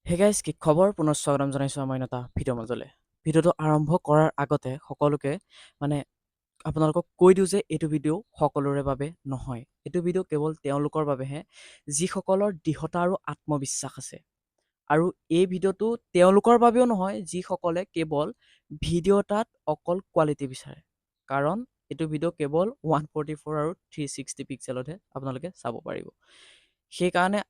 Hey guys কি খবৰ পুনৰ স্বাগতম জনাইছোঁ আমাৰ এটা ভিডিঅ' মাজলৈ। ভিডিঅ'টো আৰম্ভ কৰাৰ আগতে সকলোকে মানে আপোনালোকক কৈ দিওঁ যে এইটো ভিডিঅ' সকলোৰে বাবে নহয়। এইটো ভিডিঅ' কেৱল তেওঁলোকৰ বাবেহে যিসকলৰ দৃঢ়তা আৰু আত্মবিশ্বাস আছে। আৰু এই ভিডিঅ'টো তেওঁলোকৰ বাবেও নহয় যিসকলে কেৱল ভিডিঅ' এটাত অকল কোৱালিটি বিচাৰে। কাৰণ এইটো ভিডিঅ' কেৱল 144 আৰু 360 পিক্সেলতহে আপোনালোকে চাব পাৰিব। সেইকাৰণে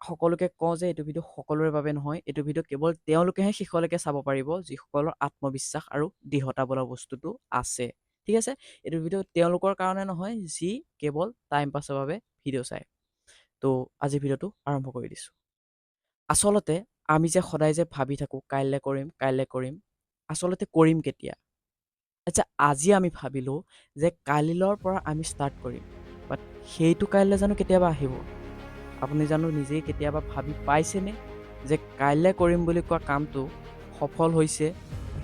সকলোকে কওঁ যে এইটো ভিডিঅ' সকলোৰে বাবে নহয়। এইটো ভিডিঅ' কেৱল তেওঁলোকেহে শেষলৈকে চাব পাৰিব যিসকলৰ আত্মবিশ্বাস আৰু দৃঢ়তা বোলা বস্তুটো আছে। ঠিক আছে, এইটো ভিডিঅ' তেওঁলোকৰ কাৰণে নহয় যি কেৱল টাইম পাছৰ বাবে ভিডিঅ' চায়। তো আজি ভিডিঅ'টো আৰম্ভ কৰি দিছোঁ। আচলতে আমি যে সদায় যে ভাবি থাকোঁ কাইলৈ কৰিম কাইলৈ কৰিম, আচলতে কৰিম কেতিয়া? আচ্ছা, আজি আমি ভাবিলোঁ যে কালিলৰ পৰা আমি ষ্টাৰ্ট কৰিম, বাট সেইটো কাইলৈ জানো কেতিয়াবা আহিব? আপুনি জানো নিজেই কেতিয়াবা ভাবি পাইছেনে যে কাইলৈ কৰিম বুলি কোৱা কামটো সফল হৈছে,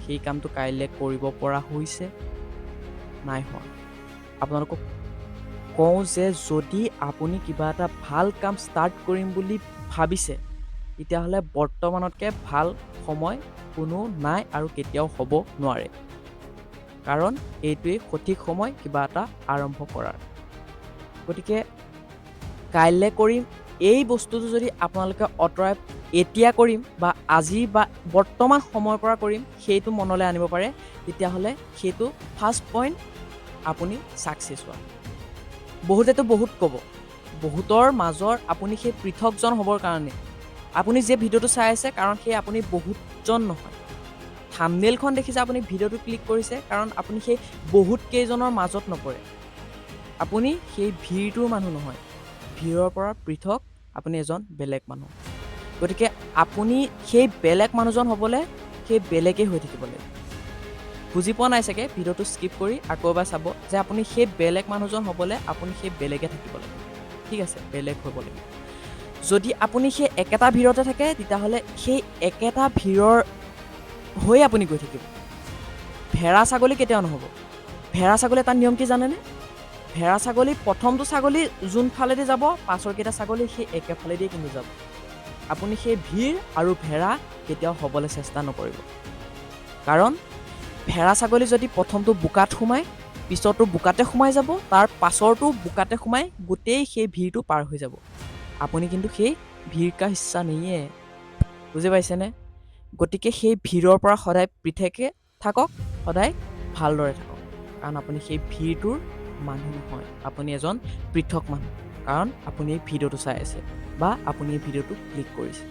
সেই কামটো কাইলৈ কৰিব পৰা হৈছে? নাই হোৱা। আপোনালোকক কওঁ যে যদি আপুনি কিবা এটা ভাল কাম ষ্টাৰ্ট কৰিম বুলি ভাবিছে, তেতিয়াহ'লে বৰ্তমানতকৈ ভাল সময় কোনো নাই আৰু কেতিয়াও হ'ব নোৱাৰে। কাৰণ এইটোৱেই সঠিক সময় কিবা এটা আৰম্ভ কৰাৰ। গতিকে কাইলৈ কৰিম এই বস্তুটো যদি আপোনালোকে আঁতৰাই এতিয়া কৰিম বা আজি বা বৰ্তমান সময়ৰ পৰা কৰিম সেইটো মনলৈ আনিব পাৰে, তেতিয়াহ'লে সেইটো ফাৰ্ষ্ট পইণ্ট আপুনি ছাকচেছ হোৱা। বহুতেতো বহুত ক'ব, বহুতৰ মাজৰ আপুনি সেই পৃথকজন হ'বৰ কাৰণে আপুনি যে ভিডিঅ'টো চাই আছে, কাৰণ সেই আপুনি বহুতজন নহয়। থাম্বনেইলখন দেখি যে আপুনি ভিডিঅ'টো ক্লিক কৰিছে, কাৰণ আপুনি সেই বহুত কেইজনৰ মাজত নপৰে। আপুনি সেই ভিৰটোৰ মানুহ নহয়, ভিৰৰ পৰা পৃথক আপুনি এজন বেলেগ মানুহ। গতিকে আপুনি সেই বেলেগ মানুহজন হ'বলৈ সেই বেলেগেই হৈ থাকিব লাগিব। বুজি পোৱা নাই চাগে? ভিডিঅ'টো স্কিপ কৰি আকৌ এবাৰ চাব যে আপুনি সেই বেলেগ মানুহজন হ'বলৈ আপুনি সেই বেলেগে থাকিব লাগিব। ঠিক আছে, বেলেগ হ'ব লাগিব। যদি আপুনি সেই একেটা ভিৰতে থাকে, তেতিয়াহ'লে সেই একেটা ভিৰৰ হৈ আপুনি গৈ থাকিব। ভেড়া ছাগলী কেতিয়াও নহ'ব। ভেড়া ছাগলী এটা নিয়ম কি জানেনে? ভেড়া ছাগলী প্ৰথমটো ছাগলী যোনফালেদি যাব, পাছৰকেইটা ছাগলী সেই একেফালেদিয়ে কিন্তু যাব। আপুনি সেই ভিৰ আৰু ভেড়া কেতিয়াও হ'বলৈ চেষ্টা নকৰিব। কাৰণ ভেড়া ছাগলী যদি প্ৰথমটো বোকাত সোমায়, পিছৰটো বোকাতে সোমাই যাব, তাৰ পাছৰটো বোকাতে সোমাই গোটেই সেই ভিৰটো পাৰ হৈ যাব। আপুনি কিন্তু সেই ভিৰ কা হিস্সা নেহিয়ে। বুজি পাইছেনে? গতিকে সেই ভিৰৰ পৰা সদায় পৃথকে থাকক, সদায় ভালদৰে থাকক। কাৰণ আপুনি সেই ভিৰটোৰ মানুহ নহয়, আপুনি এজন পৃথক মানুহ। কাৰণ আপুনি এই ভিডিঅ'টো চাই আছে বা আপুনি এই ভিডিঅ'টো ক্লিক কৰিছে।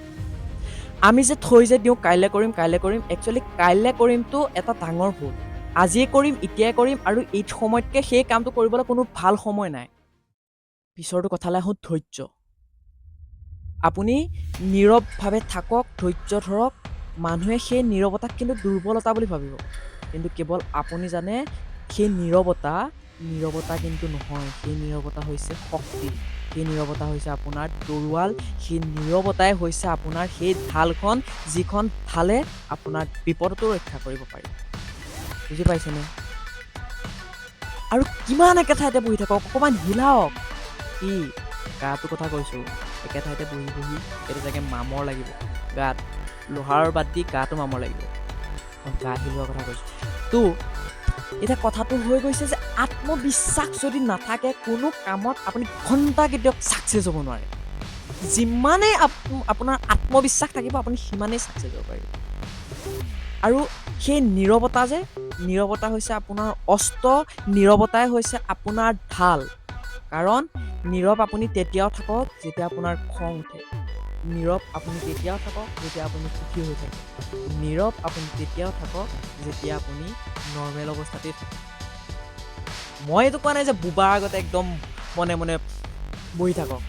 আমি যে থৈ যে দিওঁ কাইলৈ কৰিম কাইলৈ কৰিম, একচুৱেলি কাইলৈ কৰিমটো এটা ডাঙৰ ভুল। আজিয়ে কৰিম, এতিয়াই কৰিম আৰু এই সময়তকৈ সেই কামটো কৰিবলৈ কোনো ভাল সময় নাই। পিছৰটো কথালৈ আহোঁ, ধৈৰ্য। আপুনি নীৰৱভাৱে থাকক, ধৈৰ্য ধৰক। মানুহে সেই নীৰৱতাক কিন্তু দুৰ্বলতা বুলি ভাবিব, কিন্তু কেৱল আপুনি জানে সেই নীৰৱতা কিন্তু নহয়। সেই নীৰৱতা হৈছে শক্তি, সেই নীৰৱতা হৈছে আপোনাৰ তৰোৱাল, সেই নীৰৱতাই হৈছে আপোনাৰ সেই ঢালখন, যিখন ঢালে আপোনাৰ বিপদতো ৰক্ষা কৰিব পাৰি। বুজি পাইছেনে? আৰু কিমান একে ঠাইতে বহি থাকক, অকণমান হিলাওক। কি গাটো কথা কৈছোঁ, একে ঠাইতে বহি বহি এইটো চাগে মামৰ লাগিব গাত, লোহাৰ বাদ দি গাটো মামৰ লাগিব। গা হিলোৱাৰ কথা কৈছোঁ। তো এতিয়া কথাটো হৈ গৈছে যে আত্মবিশ্বাস যদি নাথাকে, কোনো কামত আপুনি ঘণ্টা কেতিয়াও ছাকচেছ হ'ব নোৱাৰে। যিমানেই আপোনাৰ আত্মবিশ্বাস থাকিব, আপুনি সিমানেই ছাকচেছ হ'ব পাৰিব। আৰু সেই নীৰৱতা হৈছে আপোনাৰ অস্ত্ৰ, নীৰৱতাই হৈছে আপোনাৰ ঢাল। কাৰণ নীৰৱ আপুনি তেতিয়াও থাকক যেতিয়া আপোনাৰ খং উঠে, নীৰৱ আপুনি তেতিয়াও থাকক যেতিয়া আপুনি সুখী হৈ থাকে, নীৰৱ আপুনি তেতিয়াও থাকক যেতিয়া আপুনি নৰ্মেল অৱস্থাতেই থাকে। মই এইটো কোৱা নাই যে বুবাৰ আগতে একদম মনে মনে বহি থাকক,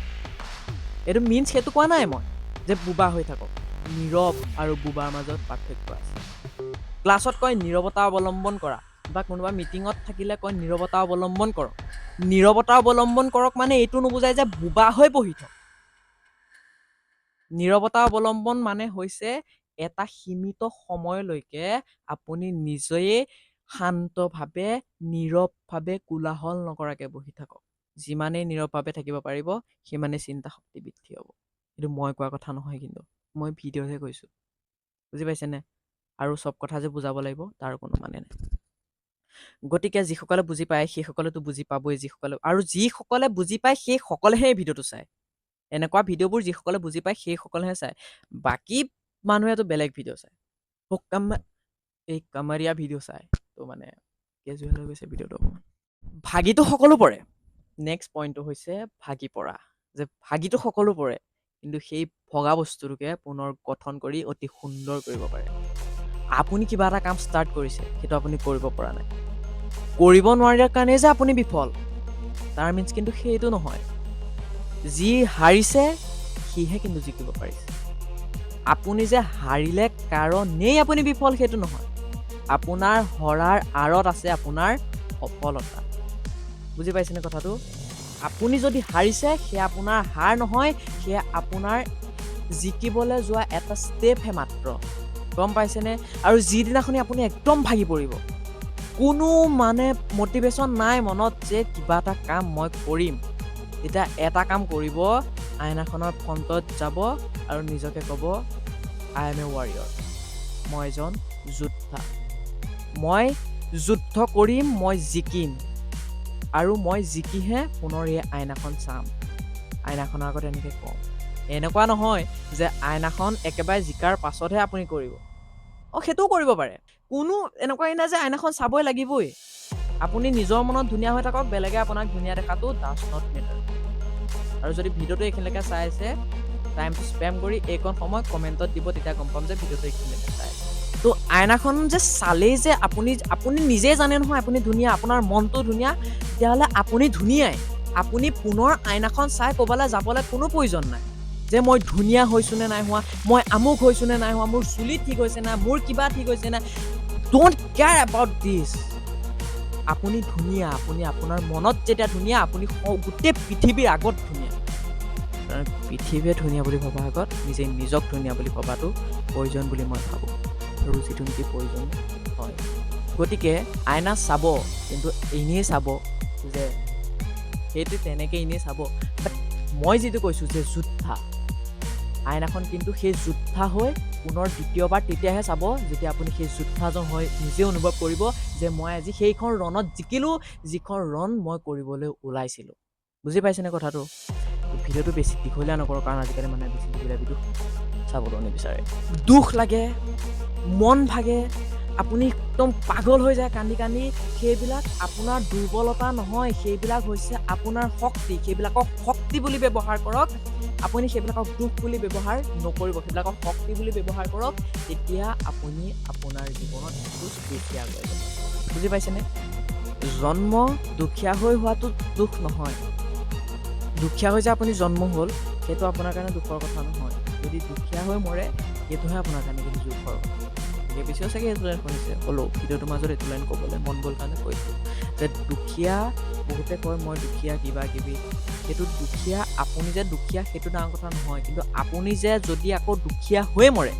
এইটো মিনছ সেইটো কোৱা নাই মই যে বুবা হৈ থাকক। নীৰৱ আৰু বুবাৰ মাজত পাৰ্থক্য আছে। ক্লাছত কয় নীৰৱতা অৱলম্বন কৰা, বা কোনোবা মিটিঙত থাকিলে কয় নীৰৱতা অৱলম্বন কৰক। নীৰৱতা অৱলম্বন কৰক মানে এইটো নুবুজায় যে বুবা হৈ বহি থাকক। নীৰৱতা অৱলম্বন মানে হৈছে এটা সীমিত সময়লৈকে আপুনি নিজেই শান্তভাৱে, নীৰৱভাৱে, কোলাহল নকৰাকৈ বহি থাকক। যিমানেই নীৰৱভাৱে থাকিব পাৰিব, সিমানেই চিন্তা শক্তি বৃদ্ধি হ'ব। এইটো মই কোৱা কথা নহয় কিন্তু। মই ভিডিঅ'তহে কৈছোঁ, বুজি পাইছেনে? আৰু চব কথা যে বুজাব লাগিব তাৰ কোনো মানে নাই। গতিকে যিসকলে বুজি পায় সেইসকলেতো বুজি পাবই, যিসকলে বুজি পায় সেইসকলেহে এই ভিডিঅ'টো চায়। এনেকুৱা ভিডিঅ'বোৰ যিসকলে বুজি পায় সেইসকলেহে চায়। বাকী মানুহেতো বেলেগ ভিডিঅ' চায়। এই কামাৰীয়া ভিডিঅ' চায়। তো মানে কেজুৱেল হৈ গৈছে ভিডিঅ'টো অকণমান। ভাগিটো সকলো পৰে। নেক্সট পইণ্টটো হৈছে ভাগি পৰা। যে ভাগিটো সকলো পৰে, কিন্তু সেই ভগা বস্তুটোকে পুনৰ গঠন কৰি অতি সুন্দৰ কৰিব পাৰে। আপুনি কিবা এটা কাম ষ্টাৰ্ট কৰিছে, সেইটো আপুনি কৰিব পৰা নাই। কৰিব নোৱাৰাৰ কাৰণেই যে আপুনি বিফল, তাৰ মিনছ কিন্তু সেইটো নহয়। যি হাৰিছে সিহে কিন্তু জিকিব পাৰিছে। আপুনি যে হাৰিলে কাৰণেই আপুনি বিফল সেইটো নহয়। আপোনাৰ হৰাৰ আঁৰত আছে আপোনাৰ সফলতা। বুজি পাইছেনে কথাটো? আপুনি যদি হাৰিছে সেয়া আপোনাৰ হাৰ নহয়, সেয়া আপোনাৰ জিকিবলৈ যোৱা এটা ষ্টেপহে মাত্ৰ। গম পাইছেনে? আৰু যিদিনাখনি আপুনি একদম ভাগি পৰিব, কোনো মানে মটিভেশ্যন নাই মনত যে কিবা এটা কাম মই কৰিম, তেতিয়া এটা কাম কৰিব, আইনাখনৰ ফ্ৰণ্টত যাব আৰু নিজকে ক'ব আই এম এ ৱাৰিয়ৰ। মই এজন যোদ্ধা। মই যুদ্ধ কৰিম, মই জিকিম। আৰু মই জিকিহে পুনৰ এই আইনাখন চাম। আইনাখনৰ আগত এনেকৈ কওঁ। এনেকুৱা নহয় যে আইনাখন একেবাৰে জিকাৰ পাছতহে আপুনি কৰিব। সেইটোও কৰিব পাৰে। কোনো এনেকুৱা নাই যে আইনাখন চাবই লাগিবই। আপুনি নিজৰ মনত ধুনীয়া হৈ থাকক, বেলেগে আপোনাক ধুনীয়া দেখাটো ডাজ নট মেটাৰ। আৰু যদি ভিডিঅ'টো এইখিনিলৈকে চাই আছে, টাইমটো স্পেম কৰি এইকণ সময় কমেণ্টত দিব, তেতিয়া গম পাম যে ভিডিঅ'টো এইখিনিলৈকে চাই আছে। তো আইনাখন যে চালেই যে আপুনি নিজেই জানে নহয় আপুনি ধুনীয়া, আপোনাৰ মনটো ধুনীয়া, তেতিয়াহ'লে আপুনি ধুনীয়াই। আপুনি পুনৰ আইনাখন চাই ক'ৰবালৈ যাবলৈ কোনো প্ৰয়োজন নাই যে মই ধুনীয়া হৈছোঁ নে নাই হোৱা, মই আমুক হৈছোঁ নে নাই হোৱা, মোৰ চুলি ঠিক হৈছে নাই, মোৰ কিবা ঠিক হৈছে নাই। ডোন্ট কেয়াৰ এবাউট দিছ। আপুনি ধুনীয়া। আপুনি আপোনাৰ মনত যেতিয়া ধুনীয়া, আপুনি গোটেই পৃথিৱীৰ আগত ধুনীয়া। কাৰণ পৃথিৱীয়ে ধুনীয়া বুলি ভবাৰ আগত নিজে নিজক ধুনীয়া বুলি ভবাটো প্ৰয়োজন বুলি মই ভাবোঁ, আৰু যিটো নেকি প্ৰয়োজন হয়। গতিকে আইনা চাব, কিন্তু এনেই চাব যে সেইটো তেনেকৈ এনেই চাব। বাট মই যিটো কৈছোঁ যে যোদ্ধা, আইনাখন কিন্তু সেই যোদ্ধা হৈ পুনৰ দ্বিতীয়বাৰ তেতিয়াহে চাব যেতিয়া আপুনি সেই যোদ্ধাজন হৈ নিজে অনুভৱ কৰিব যে মই আজি সেইখন ৰণত জিকিলোঁ, যিখন ৰণ মই কৰিবলৈ ওলাইছিলোঁ। বুজি পাইছেনে কথাটো? ভিডিঅ'টো বেছি দীঘলীয়া নকৰোঁ, কাৰণ আজিকালি মানুহে বেছি দীঘলীয়া ভিডিঅ' চাবলৈ নিবিচাৰে। দুখ লাগে, মন ভাগে, আপুনি একদম পাগল হৈ যায় কান্দি কান্দি। সেইবিলাক আপোনাৰ দুৰ্বলতা নহয়, সেইবিলাক হৈছে আপোনাৰ শক্তি। সেইবিলাকক শক্তি বুলি ব্যৱহাৰ কৰক। আপুনি সেইবিলাকক দুখ বুলি ব্যৱহাৰ নকৰিব, সেইবিলাকক শক্তি বুলি ব্যৱহাৰ কৰক। তেতিয়া আপুনি আপোনাৰ জীৱনত খোজ বেছি আগুৱাই যাব। বুজি পাইছেনে? জন্ম দুখীয়া হৈ হোৱাটো দুখ নহয়। দুখীয়া হৈ যে আপুনি জন্ম হ'ল, সেইটো আপোনাৰ কাৰণে দুখৰ কথা নহয়। যদি দুখীয়া হৈ মৰে, সেইটোহে আপোনাৰ কাৰণে কিন্তু দুখৰ কথা। গতিকে বেছিও চাগে এইটো লাইন শুনিছে, হ'লেও ভিডিঅ'টোৰ মাজত এইটো লাইন ক'বলৈ মন গ'ল কাৰণে কৈছোঁ যে দুখীয়া, বহুতে কয় মই দুখীয়া কিবা কিবি। সেইটো দুখীয়া, আপুনি যে দুখীয়া সেইটো ডাঙৰ কথা নহয়, কিন্তু আপুনি যে যদি আকৌ দুখীয়া হৈ মৰে,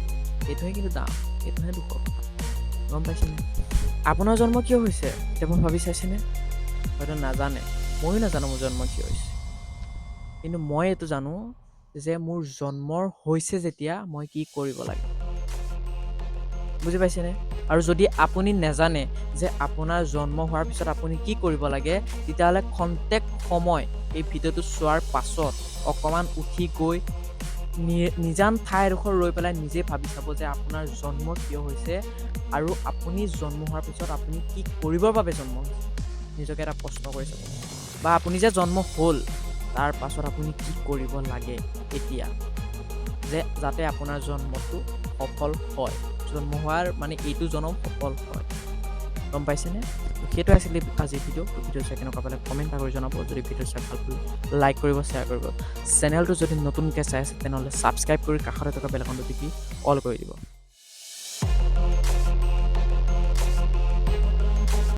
সেইটোহে কিন্তু ডাঙৰ, সেইটোহে দুখৰ কথা। গম পাইছেনে? আপোনাৰ জন্ম কিয় হৈছে কেতিয়াবা ভাবি চাইছেনে? হয়তো নাজানে, ময়ো নাজানো মোৰ জন্ম কিয় হৈছে, কিন্তু মই এইটো জানো যে মোৰ জন্মৰ হৈছে যেতিয়া মই কি কৰিব লাগে। বুজি পাইছেনে? আৰু যদি আপুনি নাজানে যে আপোনাৰ জন্ম হোৱাৰ পিছত আপুনি কি কৰিব লাগে, তেতিয়াহ'লে খন্তেক সময় এই ভিডিঅ'টো চোৱাৰ পাছত অকণমান উঠি গৈ নিজান ঠাই এডোখৰ ৰৈ পেলাই নিজে ভাবি চাব যে আপোনাৰ জন্ম কিয় হৈছে, আৰু আপুনি জন্ম হোৱাৰ পিছত আপুনি কি কৰিবৰ বাবে জন্ম হৈছে, নিজকে এটা প্ৰশ্ন কৰি চাব। বা আপুনি যে জন্ম হ'ল, তাৰ পাছত আপুনি কি কৰিব লাগে এতিয়া, যে যাতে আপোনাৰ জন্মটো সফল হয়। জন্ম হোৱাৰ মানে এইটো জন্ম সফল হয়। গম পাইছেনে? সেইটো আছিলে আজিৰ ভিডিঅ' চাই কেনেকুৱা পালে কমেণ্ট এটা কৰি জনাব। যদি ভিডিঅ' চাই ভাল পালে লাইক কৰিব, শ্বেয়াৰ কৰিব। চেনেলটো যদি নতুনকৈ চাই আছে তেনেহ'লে ছাবস্ক্ৰাইব কৰি কাষতে থকা বেল আইকনটো টিপি অল কৰি দিব।